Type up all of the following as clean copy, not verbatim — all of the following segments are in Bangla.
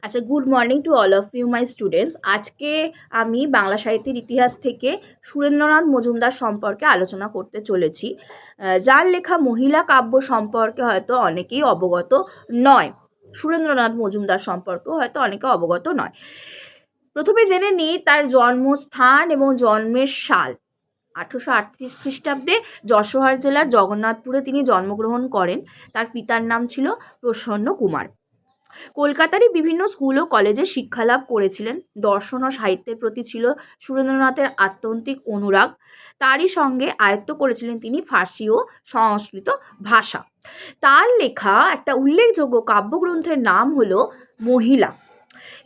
আচ্ছা, good morning to all of you my students. আজকে আমি বাংলা সাহিত্যের ইতিহাস থেকে সুরেন্দ্রনাথ মজুমদার সম্পর্কে আলোচনা করতে চলেছি, যার লেখা মহিলা কাব্য সম্পর্কে হয়তো অনেকেই অবগত নয়। সুরেন্দ্রনাথ মজুমদার সম্পর্কেও হয়তো অনেকে অবগত নয়। প্রথমে জেনে নিই তার জন্মস্থান এবং জন্মের সাল। 1838 খ্রিস্টাব্দে যশোহর জেলার জগন্নাথপুরে তিনি জন্মগ্রহণ করেন। তার পিতার নাম ছিল প্রসন্ন কুমার। কলকাতারই বিভিন্ন স্কুল ও কলেজে শিক্ষালাভ করেছিলেন। দর্শন ও সাহিত্যের প্রতি ছিল সুরেন্দ্রনাথের আত্যন্তিক অনুরাগ। তারই সঙ্গে আয়ত্ত করেছিলেন তিনি ফার্সি ও সংস্কৃত ভাষা। তার লেখা একটা উল্লেখযোগ্য কাব্যগ্রন্থের নাম হলো মহিলা।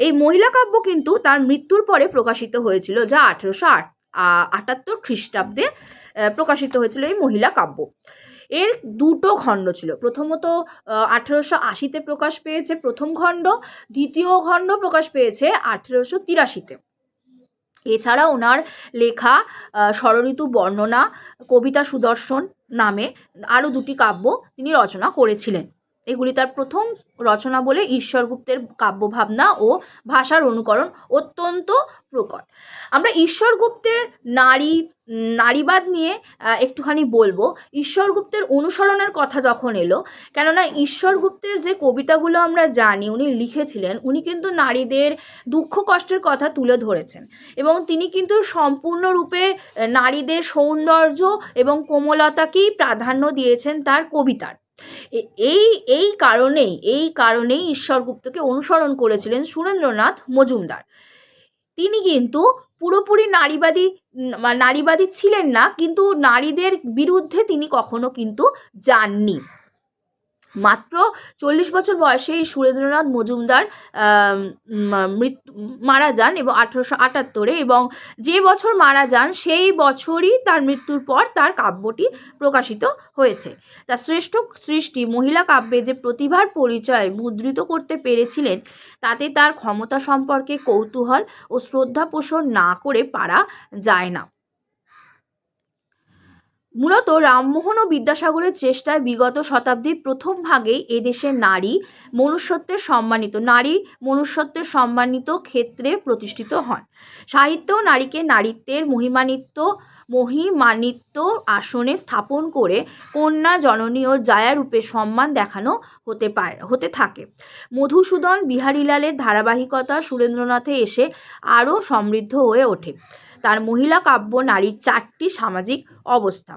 এই মহিলা কাব্য কিন্তু তার মৃত্যুর পরে প্রকাশিত হয়েছিল, যা 1878 খ্রিস্টাব্দে প্রকাশিত হয়েছিল এই মহিলা কাব্য। এর দুটো খণ্ড ছিল। প্রথমত 1880-তে প্রকাশ পেয়েছে প্রথম খণ্ড, দ্বিতীয় খণ্ড প্রকাশ পেয়েছে 1883-তে। এছাড়া ওনার লেখা ষড়ঋতু বর্ণনা, কবিতা সুদর্শন নামে আরও দুটি কাব্য তিনি রচনা করেছিলেন। এগুলি তার প্রথম রচনা বলে ঈশ্বরগুপ্তের কাব্যভাবনা ও ভাষার অনুকরণ অত্যন্ত প্রকট। আমরা ঈশ্বরগুপ্তের নারীবাদ নিয়ে একটুখানি বলবো। ঈশ্বরগুপ্তের অনুসরণের কথা যখন এলো, কেননা ঈশ্বরগুপ্তের যে কবিতাগুলো আমরা জানি উনি লিখেছিলেন, উনি কিন্তু নারীদের দুঃখ কষ্টের কথা তুলে ধরেছেন এবং তিনি কিন্তু সম্পূর্ণরূপে নারীদের সৌন্দর্য এবং কোমলতাকেই প্রাধান্য দিয়েছেন তার কবিতার। এই কারণেই ঈশ্বরগুপ্তকে অনুসরণ করেছিলেন সুরেন্দ্রনাথ মজুমদার। তিনি কিন্তু পুরোপুরি নারীবাদী ছিলেন না, কিন্তু নারীদের বিরুদ্ধে তিনি কখনো কিন্তু যাননি। মাত্র 40 বছর বয়সেই সুরেন্দ্রনাথ মজুমদার মারা যান এবং 1878-এ, এবং যে বছর মারা যান সেই বছরই তার মৃত্যুর পর তার কাব্যটি প্রকাশিত হয়েছে। তার শ্রেষ্ঠ সৃষ্টি মহিলা কাব্যে যে প্রতিভার পরিচয় মুদ্রিত করতে পেরেছিলেন, তাতে তার ক্ষমতা সম্পর্কে কৌতূহল ও শ্রদ্ধা পোষণ না করে পারা যায় না। মূলত রামমোহন ও বিদ্যাসাগরের চেষ্টায় বিগত শতাব্দীর প্রথম ভাগেই এদেশে নারী মনুষ্যত্বের সম্মানিত ক্ষেত্রে প্রতিষ্ঠিত হন। সাহিত্যেও নারীকে নারীত্বের মহিমান্বিত আসনে স্থাপন করে কন্যা, জননী ও জায়া রূপে সম্মান দেখানো হতে থাকে। মধুসূদন বিহারীলালের ধারাবাহিকতা সুরেন্দ্রনাথে এসে আরও সমৃদ্ধ হয়ে ওঠে। তার মহিলা কাব্য নারীর 4টি সামাজিক অবস্থা: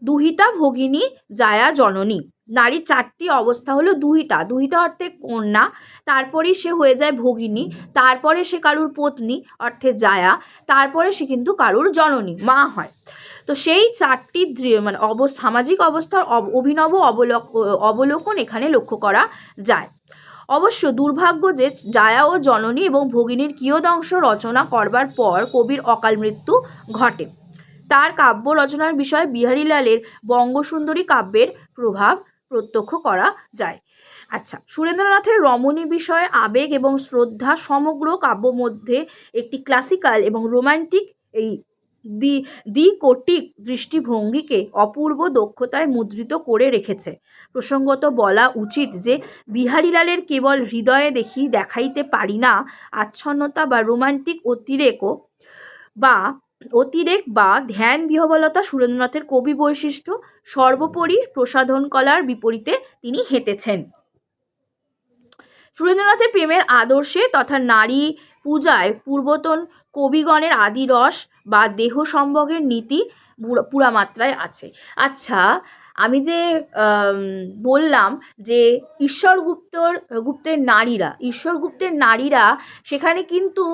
দুহিতা, ভগিনী, জায়া, জননী। নারীর 4টি অবস্থা হলো দুহিতা অর্থে কন্যা, তারপরেই সে হয়ে যায় ভগিনী, তারপরে সে কারুর পত্নী অর্থে জায়া, তারপরে সে কিন্তু কারুর জননী, মা হয়। তো সেই 4টি সামাজিক অবস্থার অভিনব অবলোকন এখানে লক্ষ্য করা যায়। অবশ্য দুর্ভাগ্য যে জায়া ও জননী এবং ভগিনীর কিয়দংশ রচনা করবার পর কবির অকাল মৃত্যু ঘটে। তার কাব্য রচনার বিষয়ে বিহারীলালের বঙ্গসুন্দরী কাব্যের প্রভাব প্রত্যক্ষ করা যায়। আচ্ছা, সুরেন্দ্রনাথের রমণী বিষয়ে আবেগ এবং শ্রদ্ধা সমগ্র কাব্য মধ্যে একটি ক্লাসিক্যাল এবং রোমান্টিক এই দ্বিকোটিক দৃষ্টিভঙ্গিকে অপূর্ব দক্ষতায় মুদ্রিত করে রেখেছে। প্রসঙ্গত বলা উচিত যে বিহারীলালের কেবল হৃদয়ে দেখাইতে পারি না আচ্ছন্নতা বা রোমান্টিক অতিরেক বা ধ্যান বিহবলতা সুরেন্দ্রনাথের কবি বৈশিষ্ট্য। সর্বোপরি প্রসাধন কলার বিপরীতে তিনি হেঁটেছেন। সুরেন্দ্রনাথের প্রেমের আদর্শে তথা নারী পূজায় পূর্বতন কবিগণের আদিরস বা দেহ সম্ভোগের নীতি পুরা মাত্রায় আছে। আচ্ছা, আমি যে বললাম যে ঈশ্বরগুপ্তের নারীরা সেখানে কিন্তু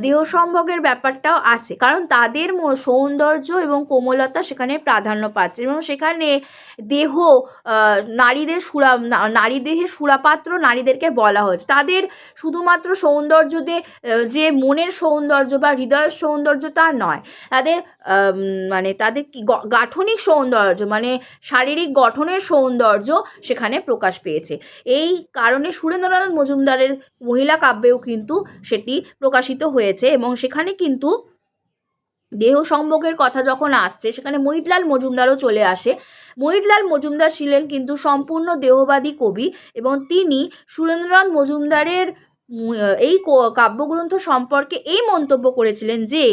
দেহ সম্ভোগের ব্যাপারটাও আছে, কারণ তাদের সৌন্দর্য এবং কোমলতা সেখানে প্রাধান্য পাচ্ছে এবং সেখানে নারী দেহে সুরাপাত্র নারীদেরকে বলা হয়েছে। তাদের শুধুমাত্র সৌন্দর্য যে মনের সৌন্দর্য বা হৃদয়ের সৌন্দর্য তা নয়, তাদের কি গাঠনিক সৌন্দর্য, শারীরিক গঠনের সৌন্দর্য সেখানে প্রকাশ পেয়েছে। এই কারণে সুরেন্দ্রনাথ মজুমদারের মহিলা কাব্যেও কিন্তু সেটি প্রকাশিত হয়েছে এবং সেখানে কিন্তু দেহ সম্ভোগের কথা যখন আসছে সেখানে মহিতলাল মজুমদারও চলে আসে। মহিতলাল মজুমদার ছিলেন কিন্তু সম্পূর্ণ দেহবাদী কবি এবং তিনি সুরেন্দ্রনাথ মজুমদারের এই কাব্যগ্রন্থ সম্পর্কে এই মন্তব্য করেছিলেন যে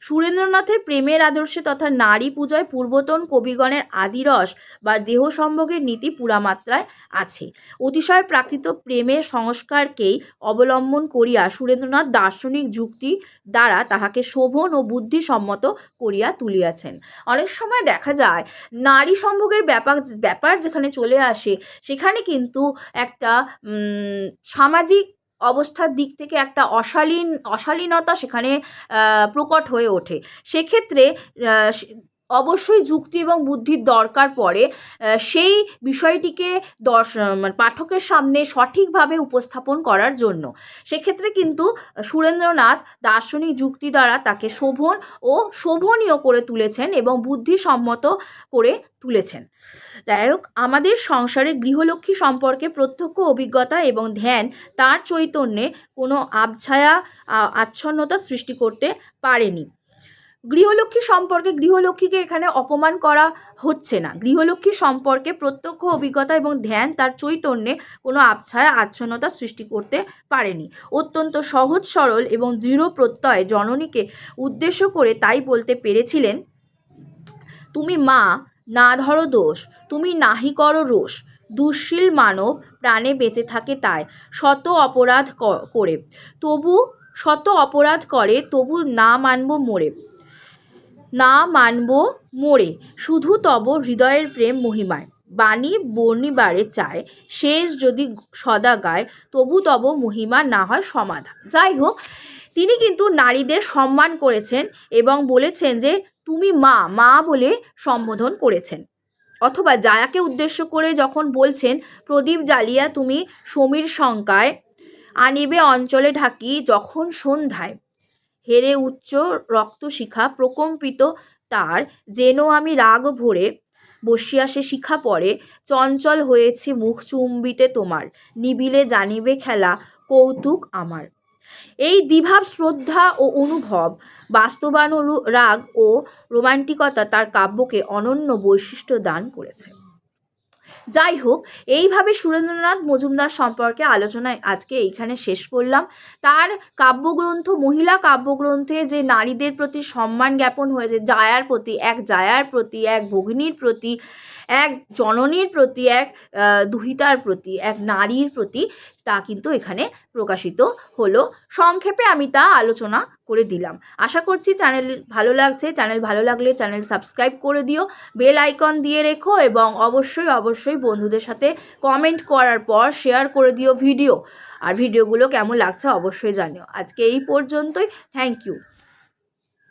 সুরেন্দ্রনাথের প্রেমের আদর্শে তথা নারী পূজায় পূর্বতন কবিগণের আদিরস বা দেহ সম্ভোগের নীতি পুরামাত্রায় আছে। অতিশয় প্রাকৃত প্রেমের সংস্কারকেই অবলম্বন করিয়া সুরেন্দ্রনাথ দার্শনিক যুক্তি দ্বারা তাহাকে শোভন ও বুদ্ধিসম্মত করিয়া তুলিয়াছেন। অনেক সময় দেখা যায় নারী সম্ভোগের ব্যাপার যেখানে চলে আসে, সেখানে কিন্তু একটা সামাজিক অবস্থার দিক থেকে একটা অশালীনতা সেখানে প্রকট হয়ে ওঠে। সেক্ষেত্রে অবশ্যই যুক্তি এবং বুদ্ধির দরকার পড়ে সেই বিষয়টিকে মানে পাঠকের সামনে সঠিকভাবে উপস্থাপন করার জন্য। সেক্ষেত্রে কিন্তু সুরেন্দ্রনাথ দার্শনিক যুক্তি দ্বারা তাকে শোভন ও শোভনীয় করে তুলেছেন এবং বুদ্ধিসম্মত করে তুলেছেন। যাই হোক, আমাদের সংসারের গৃহলক্ষ্মী সম্পর্কে প্রত্যক্ষ অভিজ্ঞতা এবং ধ্যান তার চৈতন্যে কোনো আবছায়া আচ্ছন্নতা সৃষ্টি করতে পারেনি। গৃহলক্ষ্মীকে এখানে অপমান করা হচ্ছে না। গৃহলক্ষ্মী সম্পর্কে প্রত্যক্ষ অভিজ্ঞতা এবং ধ্যান তার চৈতন্যে কোনো আবছায়া আচ্ছন্নতা সৃষ্টি করতে পারেনি। অত্যন্ত সহজ সরল এবং দৃঢ় প্রত্যয় জননীকে উদ্দেশ্য করে তাই বলতে পেরেছিলেন, তুমি মা, না ধরো দোষ, তুমি নাহি করো রোষ, দুঃশীল মানব প্রাণে বেঁচে থাকে তাই, শত অপরাধ করে তবু না মানব মোরে, শুধু তব হৃদয়ের প্রেম মহিমায়, বাণী বর্ণিবারে চায়, শেষ যদি সদা গায়, তবু তব মহিমা না হয় সমাধা। যাই হোক, তিনি কিন্তু নারীদের সম্মান করেছেন এবং বলেছেন যে তুমি মা বলে সম্বোধন করেছেন। অথবা জায়াকে উদ্দেশ্য করে যখন বলছেন, প্রদীপ জ্বালিয়া তুমি সমীর শঙ্কায়, আনিবে অঞ্চলে ঢাকি যখন সন্ধ্যায়, হেরে উচ্চ রক্তশিখা প্রকম্পিত তার, যেন আমি রাগ ভরে বসিয়া সে শিখা পড়ে, চঞ্চল হয়েছে মুখ চুম্বিতে তোমার, নিবিলে জানিবে খেলা কৌতুক আমার। এই দ্বিভাব শ্রদ্ধা ও অনুভব, বাস্তবানুরাগ ও রোমান্টিকতা তার কাব্যকে অনন্য বৈশিষ্ট্য দান করেছে। যাই হোক, এইভাবে সুরেন্দ্রনাথ মজুমদার সম্পর্কে আলোচনায় আজকে এইখানে শেষ করলাম। তার কাব্যগ্রন্থ, মহিলা কাব্যগ্রন্থে যে নারীদের প্রতি সম্মান জ্ঞাপন হয়েছে, জায়ার প্রতি, এক ভগিনীর প্রতি, এক জননীর প্রতি, এক দুহিতার প্রতি, এক নারীর প্রতি, তা কিন্তু এখানে প্রকাশিত হলো। সংক্ষেপে আমি তা আলোচনা করে দিলাম। আশা করছি চ্যানেল ভালো লাগলে চ্যানেল সাবস্ক্রাইব করে দিও, বেল আইকন দিয়ে রেখো এবং অবশ্যই বন্ধুদের সাথে কমেন্ট করার পর শেয়ার করে দিও ভিডিওগুলো কেমন লাগছে অবশ্যই জানিও। আজকে এই পর্যন্তই। Thank you.